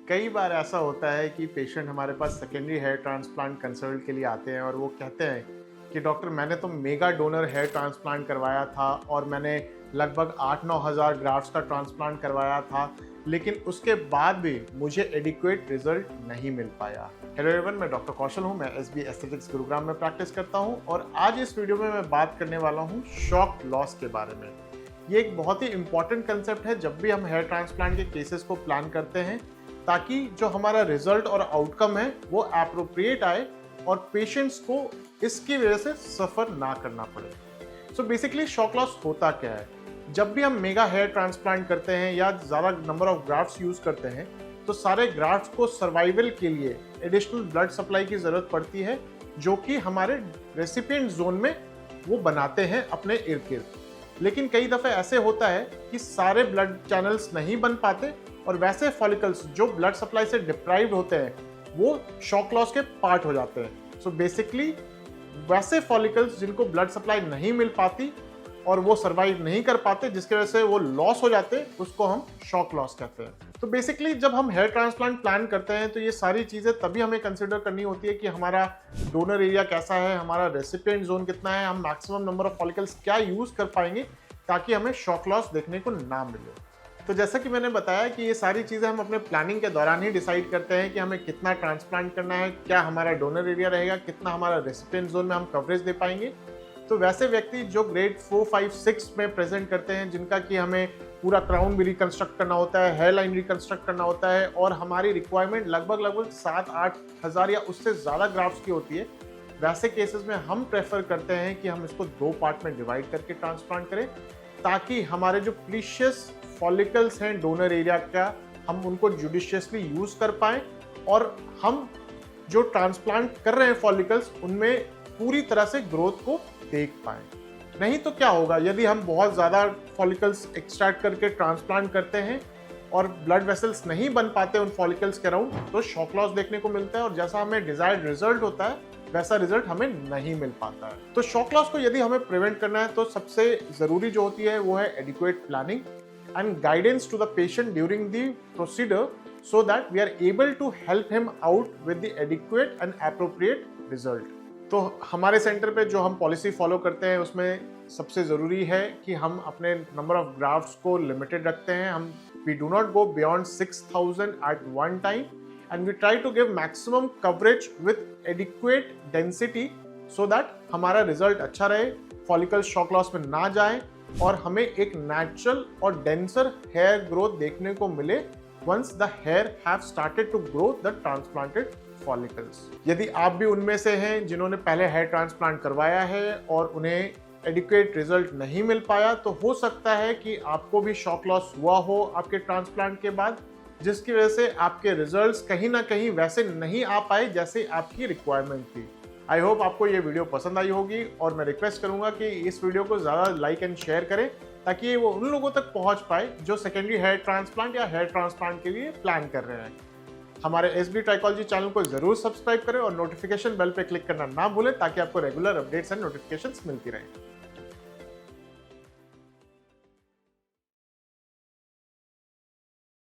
कई बार ऐसा होता है कि पेशेंट हमारे पास सेकेंडरी हेयर ट्रांसप्लांट कंसल्ट के लिए आते हैं और वो कहते हैं कि डॉक्टर मैंने तो मेगा डोनर हेयर ट्रांसप्लांट करवाया था और मैंने लगभग 8-9 हज़ार ग्राफ्ट्स का ट्रांसप्लांट करवाया था, लेकिन उसके बाद भी मुझे एडिक्वेट रिजल्ट नहीं मिल पाया। हेलो एवरीवन, मैं डॉक्टर कौशल हूँ। मैं एसबी एस्थेटिक्स गुरुग्राम में प्रैक्टिस करता हूँ और आज इस वीडियो में मैं बात करने वाला हूँ शॉक लॉस के बारे में। ये एक बहुत ही इंपॉर्टेंट कंसेप्ट है जब भी हम हेयर ट्रांसप्लांट के केसेस को प्लान करते हैं, ताकि जो हमारा रिजल्ट और आउटकम है वो एप्रोप्रिएट आए और पेशेंट्स को इसकी वजह से सफ़र ना करना पड़े। सो बेसिकली शॉक लॉस होता क्या है? जब भी हम मेगा हेयर ट्रांसप्लांट करते हैं या ज़्यादा नंबर ऑफ ग्राफ्ट्स यूज़ करते हैं, तो सारे ग्राफ्ट्स को सर्वाइवल के लिए एडिशनल ब्लड सप्लाई की ज़रूरत पड़ती है, जो कि हमारे रेसिपिएंट जोन में वो बनाते हैं अपने इर्द गिर्द। लेकिन कई दफ़े ऐसे होता है कि सारे ब्लड चैनल्स नहीं बन पाते और वैसे फॉलिकल्स जो ब्लड सप्लाई से डिप्राइव्ड होते हैं वो शॉक लॉस के पार्ट हो जाते हैं। सो बेसिकली वैसे फॉलिकल्स जिनको ब्लड सप्लाई नहीं मिल पाती और वो सर्वाइव नहीं कर पाते, जिसकी वजह से वो लॉस हो जाते हैं, उसको हम शॉक लॉस कहते हैं। तो बेसिकली जब हम हेयर ट्रांसप्लांट प्लान करते हैं तो ये सारी चीज़ें तभी हमें कंसिडर करनी होती है कि हमारा डोनर एरिया कैसा है, हमारा रेसिपिएंट जोन कितना है, हम मैक्सिमम नंबर ऑफ फॉलिकल्स क्या यूज़ कर पाएंगे ताकि हमें शॉक लॉस देखने को ना मिले। तो जैसा कि मैंने बताया कि ये सारी चीज़ें हम अपने प्लानिंग के दौरान ही डिसाइड करते हैं कि हमें कितना ट्रांसप्लांट करना है, क्या हमारा डोनर एरिया रहेगा, कितना हमारा रेसिपिएंट जोन में हम कवरेज दे पाएंगे। तो वैसे व्यक्ति जो ग्रेड 4, 5, 6 में प्रेजेंट करते हैं, जिनका कि हमें पूरा क्राउन भी रिकंस्ट्रक्ट करना होता है, हेयर लाइन रिकंस्ट्रक्ट करना होता है और हमारी रिक्वायरमेंट लगभग 7-8 हज़ार या उससे ज़्यादा ग्राफ्ट्स की होती है, वैसे केसेस में हम प्रेफर करते हैं कि हम इसको 2 पार्ट में डिवाइड करके ट्रांसप्लांट करें, ताकि हमारे जो प्रीशियस फॉलिकल्स हैं डोनर एरिया का, हम उनको जुडिशियसली यूज़ कर पाएँ और हम जो ट्रांसप्लांट कर रहे हैं फॉलिकल्स, उनमें पूरी तरह से ग्रोथ को देख पाएँ। नहीं तो क्या होगा, यदि हम बहुत ज़्यादा फॉलिकल्स एक्सट्रैक्ट करके ट्रांसप्लांट करते हैं और ब्लड वेसल्स नहीं बन पाते उन फॉलिकल्स के अराउंड, तो शॉक लॉस देखने को मिलता है और जैसा हमें डिजायर्ड रिजल्ट होता है वैसा रिजल्ट हमें नहीं मिल पाता है। तो शॉक लॉस को यदि हमें प्रिवेंट करना है तो सबसे ज़रूरी जो होती है वो है adequate planning and guidance to the patient during the procedure, so that we are able to help him out with the adequate and appropriate result. तो हमारे सेंटर पे जो हम पॉलिसी फॉलो करते हैं उसमें सबसे ज़रूरी है कि हम अपने नंबर ऑफ ग्राफ्ट्स को लिमिटेड रखते हैं। हम we do not go beyond 6000 at one time and we try to give maximum coverage with adequate density, so that हमारा रिजल्ट अच्छा रहे, फॉलिकल्स शॉक लॉस में ना जाएं और हमें एक नेचुरल और डेंसर हेयर ग्रोथ देखने को मिले once the hair have started to grow the transplanted follicles. यदि आप भी उनमें से हैं जिन्होंने पहले हेयर ट्रांसप्लांट करवाया है और उन्हें एडिक्वेट रिजल्ट नहीं मिल पाया, तो हो सकता है कि आपको भी शॉक लॉस हुआ हो आपके ट्रांसप्लांट के बाद, जिसकी वजह से आपके रिजल्ट्स कहीं ना कहीं वैसे नहीं आ पाए जैसे आपकी रिक्वायरमेंट थी। आई होप आपको ये वीडियो पसंद आई होगी और मैं रिक्वेस्ट करूंगा कि इस वीडियो को ज़्यादा लाइक एंड शेयर करें, ताकि वो उन लोगों तक पहुंच पाए जो सेकेंडरी हेयर ट्रांसप्लांट या हेयर ट्रांसप्लांट के लिए प्लान कर रहे हैं। हमारे एसबी ट्राइकोलॉजी चैनल को जरूर सब्सक्राइब करें और नोटिफिकेशन बेल पे क्लिक करना ना भूलें, ताकि आपको रेगुलर अपडेट्स एंड नोटिफिकेशंस मिलती रहें।